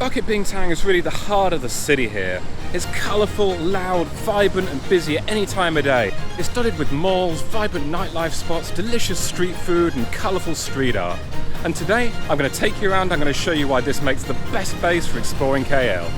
Bukit Bintang is really the heart of the city here. It's colourful, loud, vibrant and busy at any time of day. It's dotted with malls, vibrant nightlife spots, delicious street food and colourful street art. And today, I'm going to take you around, I'm going to show you why this makes the best base for exploring KL.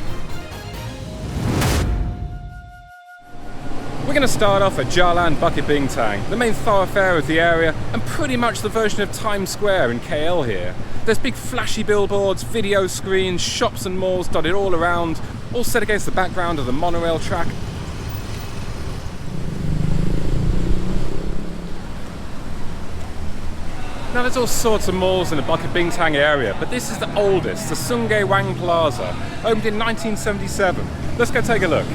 We're going to start off at Jalan Bukit Bintang, the main thoroughfare of the area and pretty much the version of Times Square in KL here. There's big flashy billboards, video screens, shops and malls dotted all around, all set against the background of the monorail track. Now there's all sorts of malls in the Bukit Bintang area, but this is the oldest, the Sungai Wang Plaza, opened in 1977. Let's go take a look.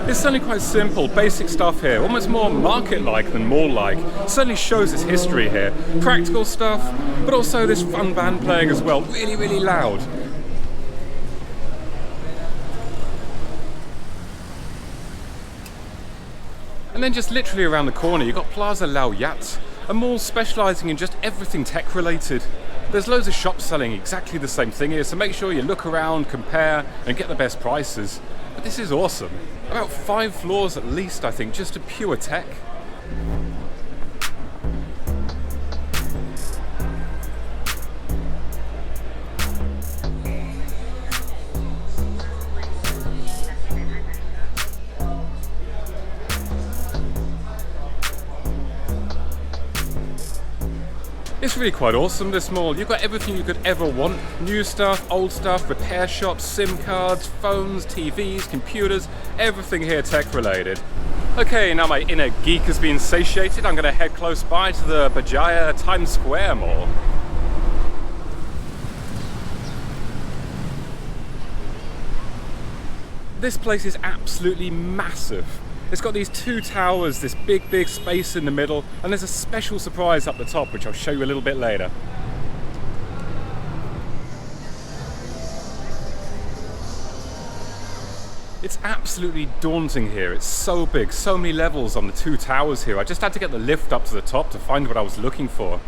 It's certainly quite simple, basic stuff here, almost more market-like than mall-like. Certainly shows its history here. Practical stuff, but also this fun band playing as well, really, really loud. And then just literally around the corner, you've got Plaza Lau Yat, a mall specialising in just everything tech-related. There's loads of shops selling exactly the same thing here, so make sure you look around, compare, and get the best prices. But this is awesome. About 5 floors at least, I think, just to pure tech. It's really quite awesome, this mall. You've got everything you could ever want. New stuff, old stuff, repair shops, SIM cards, phones, TVs, computers, everything here tech related. Okay, now my inner geek has been satiated. I'm going to head close by to the Berjaya Times Square Mall. This place is absolutely massive. It's got these 2 towers, this big space in the middle, and there's a special surprise up the top, which I'll show you a little bit later. It's absolutely daunting here. It's so big, so many levels on the 2 towers here. I just had to get the lift up to the top to find what I was looking for.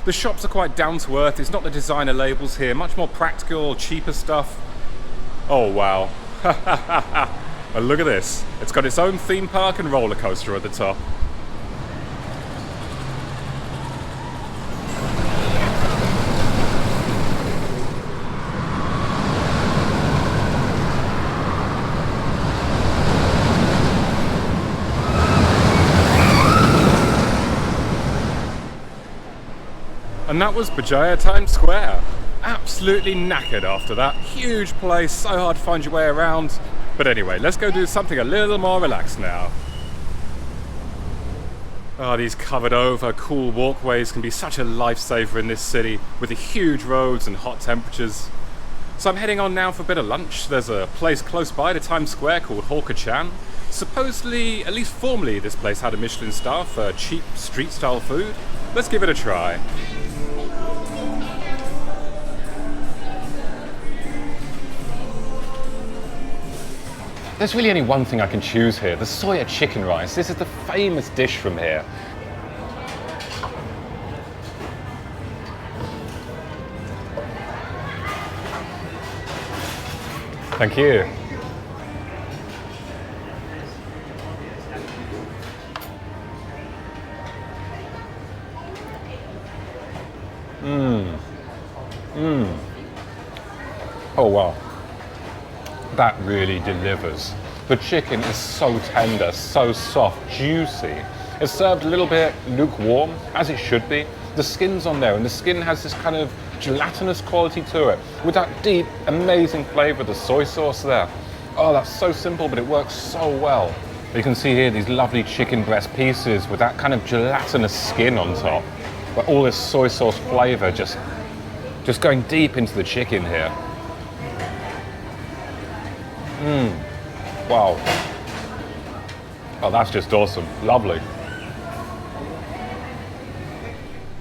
The shops are quite down to earth. It's not the designer labels here, much more practical, cheaper stuff. Oh wow. Well, look at this. It's got its own theme park and roller coaster at the top. And that was Berjaya Times Square. Absolutely knackered after that. Huge place, so hard to find your way around. But anyway, let's go do something a little more relaxed now. Oh, these covered over, cool walkways can be such a lifesaver in this city with the huge roads and hot temperatures. So I'm heading on now for a bit of lunch. There's a place close by to Times Square called Hawker Chan. Supposedly, at least formerly, this place had a Michelin star for cheap street-style food. Let's give it a try. There's really only one thing I can choose here, the soya chicken rice. This is the famous dish from here. Thank you. Oh wow. That really delivers. The chicken is so tender, so soft, juicy. It's served a little bit lukewarm, as it should be. The skin's on there, and the skin has this kind of gelatinous quality to it, with that deep, amazing flavour of the soy sauce there. Oh, that's so simple, but it works so well. You can see here these lovely chicken breast pieces with that kind of gelatinous skin on top, but all this soy sauce flavour just going deep into the chicken here. Wow. Oh, that's just awesome. Lovely.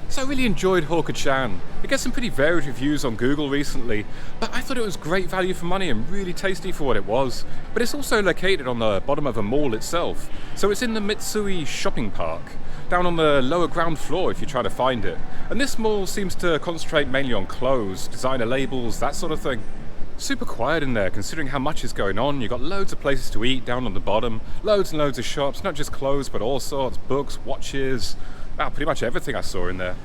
So I really enjoyed Hawker-chan. It gets some pretty varied reviews on Google recently, but I thought it was great value for money and really tasty for what it was. But it's also located on the bottom of a mall itself, so it's in the Mitsui shopping park, down on the lower ground floor if you try to find it. And this mall seems to concentrate mainly on clothes, designer labels, that sort of thing. Super quiet in there considering how much is going on. You've got loads of places to eat down on the bottom, loads and loads of shops, not just clothes but all sorts, books, watches, pretty much everything I saw in there.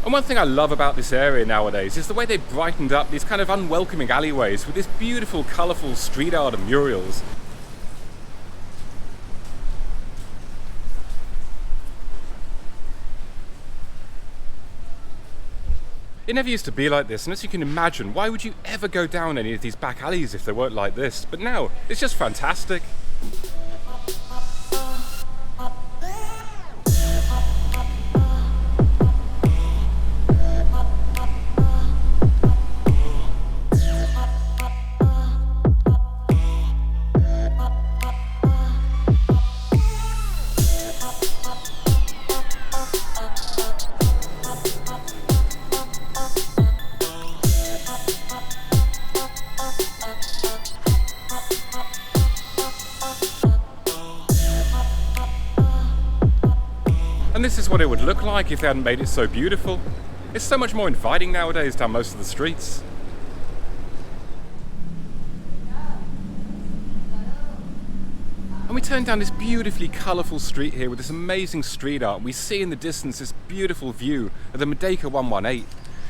And one thing I love about this area nowadays is the way they brightened up these kind of unwelcoming alleyways with this beautiful, colourful street art and murals. It never used to be like this, and as you can imagine, why would you ever go down any of these back alleys if they weren't like this? But now, it's just fantastic. And this is what it would look like if they hadn't made it so beautiful. It's so much more inviting nowadays down most of the streets. And we turn down this beautifully colourful street here with this amazing street art. We see in the distance this beautiful view of the Merdeka 118.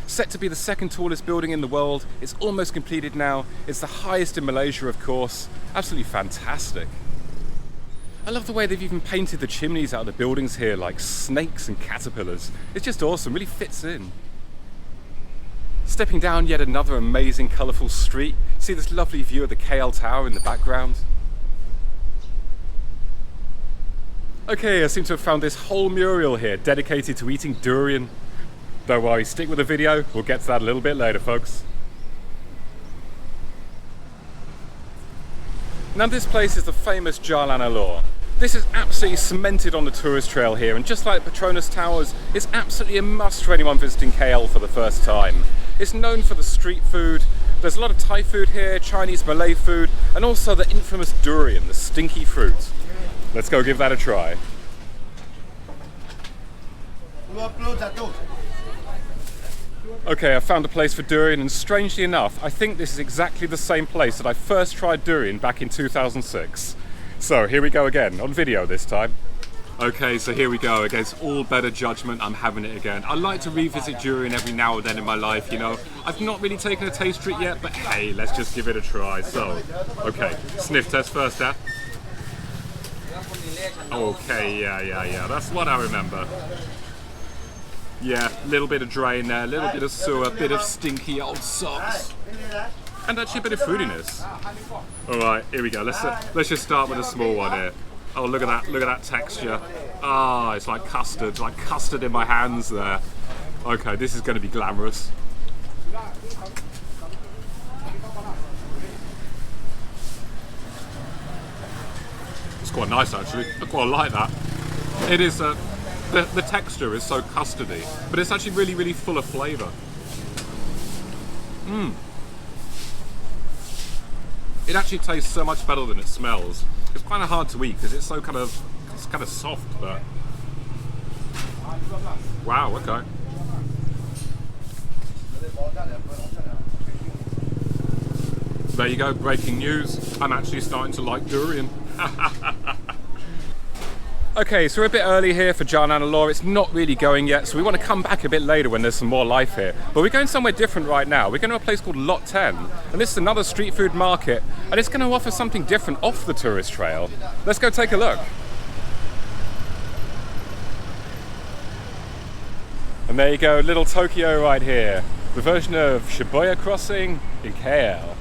Set to be the second tallest building in the world. It's almost completed now. It's the highest in Malaysia, of course. Absolutely fantastic. I love the way they've even painted the chimneys out of the buildings here like snakes and caterpillars. It's just awesome, really fits in. Stepping down yet another amazing colourful street. See this lovely view of the KL Tower in the background. Okay, I seem to have found this whole mural here dedicated to eating durian. Don't worry, stick with the video, we'll get to that a little bit later, folks. Now this place is the famous Jalan Alor. This is absolutely cemented on the tourist trail here, and just like Petronas Towers, it's absolutely a must for anyone visiting KL for the first time. It's known for the street food. There's a lot of Thai food here, Chinese, Malay food, and also the infamous durian, the stinky fruit. Let's go give that a try. Okay, I found a place for durian, and strangely enough, I think this is exactly the same place that I first tried durian back in 2006. So here we go again, on video this time. Okay, so here we go, against all better judgment, I'm having it again. I like to revisit durian every now and then in my life, you know. I've not really taken a taste for it yet, but hey, let's just give it a try. So, okay, sniff test first, Dad. Okay, yeah, that's what I remember. Yeah, a little bit of drain there, a little bit of sewer, a bit of stinky old socks. And actually a bit of fruitiness. Alright, here we go. Let's just start with a small one here. Oh, look at that texture. Ah, it's like custard in my hands there. Okay, this is going to be glamorous. It's quite nice actually. I quite like that. It is the texture is so custardy, but it's actually really, really full of flavour. It actually tastes so much better than it smells. It's kind of hard to eat because it's kind of soft, but wow, okay. There you go, breaking news. I'm actually starting to like durian. Okay, so we're a bit early here for Jalan Alor. It's not really going yet, so we want to come back a bit later when there's some more life here. But we're going somewhere different right now. We're going to a place called Lot 10, and this is another street food market, and it's going to offer something different off the tourist trail. Let's go take a look. And there you go, Little Tokyo right here. The version of Shibuya Crossing in KL.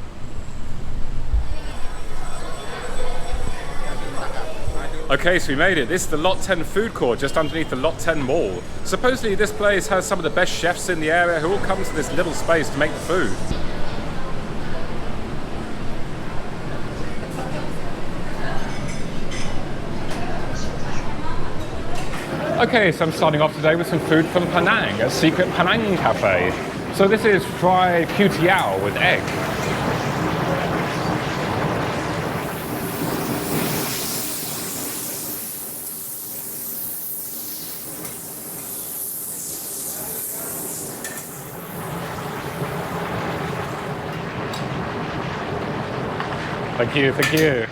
Okay, so we made it. This is the Lot 10 food court just underneath the Lot 10 mall. Supposedly this place has some of the best chefs in the area who all come to this little space to make the food. Okay, so I'm starting off today with some food from Penang, a secret Penang cafe. So this is fried Putiao with egg. Thank you, thank you.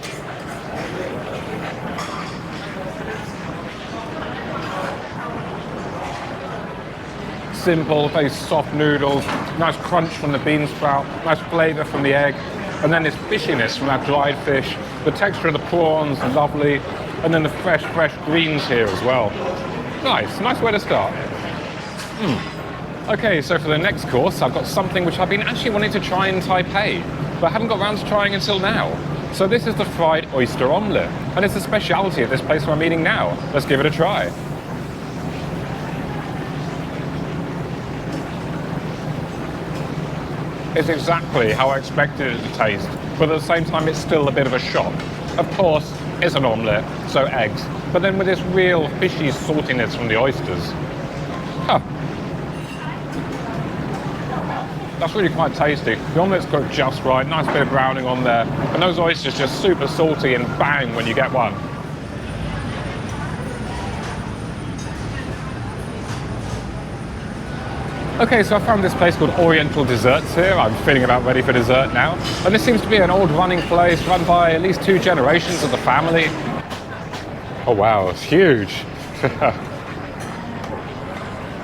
Simple, very soft noodles, nice crunch from the bean sprout, nice flavour from the egg, and then this fishiness from that dried fish. The texture of the prawns, lovely, and then the fresh greens here as well. Nice way to start. Okay, so for the next course, I've got something which I've been actually wanting to try in Taipei, but haven't got around to trying until now. So this is the fried oyster omelette, and it's a speciality of this place where I'm eating now. Let's give it a try. It's exactly how I expected it to taste, but at the same time it's still a bit of a shock. Of course, it's an omelette, so eggs, but then with this real fishy saltiness from the oysters. That's really quite tasty. The omelette's cooked just right, nice bit of browning on there, and those oysters just super salty and bang when you get one. Okay, so I found this place called Oriental Desserts here. I'm feeling about ready for dessert now. And this seems to be an old running place run by at least 2 generations of the family. Oh wow, it's huge.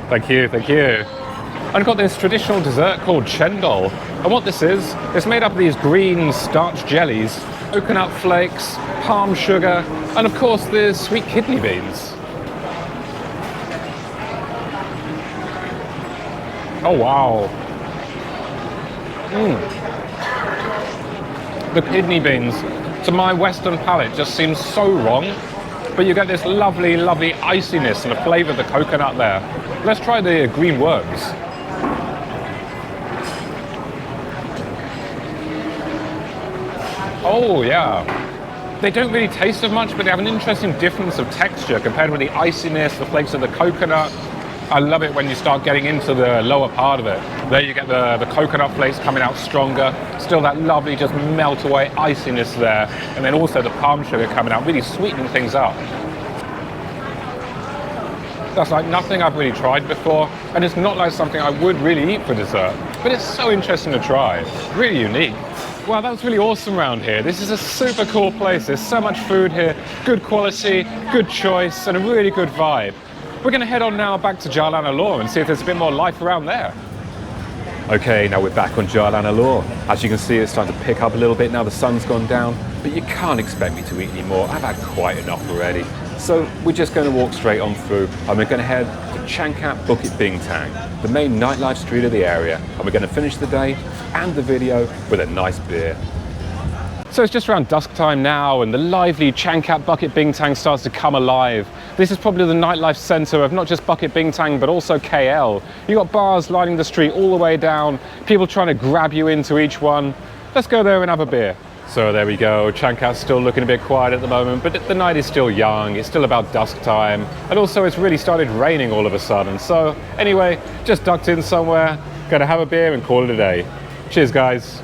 Thank you, thank you. And I've got this traditional dessert called chendol. And what this is, it's made up of these green starch jellies, coconut flakes, palm sugar, and of course there's sweet kidney beans. Oh wow. The kidney beans, to my Western palate, just seems so wrong. But you get this lovely iciness and the flavour of the coconut there. Let's try the green worms. Oh yeah. They don't really taste as much, but they have an interesting difference of texture compared with the iciness, the flakes of the coconut. I love it when you start getting into the lower part of it. There you get the coconut flakes coming out stronger. Still that lovely just melt away iciness there. And then also the palm sugar coming out, really sweetening things up. That's like nothing I've really tried before. And it's not like something I would really eat for dessert. But it's so interesting to try. Really unique. Wow, that was really awesome around here. This is a super cool place. There's so much food here. Good quality, good choice, and a really good vibe. We're going to head on now back to Jalan Alor and see if there's a bit more life around there. Okay, now we're back on Jalan Alor. As you can see, it's starting to pick up a little bit now the sun's gone down, but you can't expect me to eat any more. I've had quite enough already. So we're just going to walk straight on through and we're going to head to Changkat Bukit Bintang, the main nightlife street of the area, and we're going to finish the day and the video with a nice beer. So it's just around dusk time now and the lively Changkat Bukit Bintang starts to come alive. This is probably the nightlife centre of not just Bukit Bintang but also KL. You've got bars lining the street all the way down, people trying to grab you into each one. Let's go there and have a beer. So there we go, Changkat's still looking a bit quiet at the moment, but the night is still young, it's still about dusk time, and also it's really started raining all of a sudden. So anyway, just ducked in somewhere, gonna have a beer and call it a day. Cheers guys.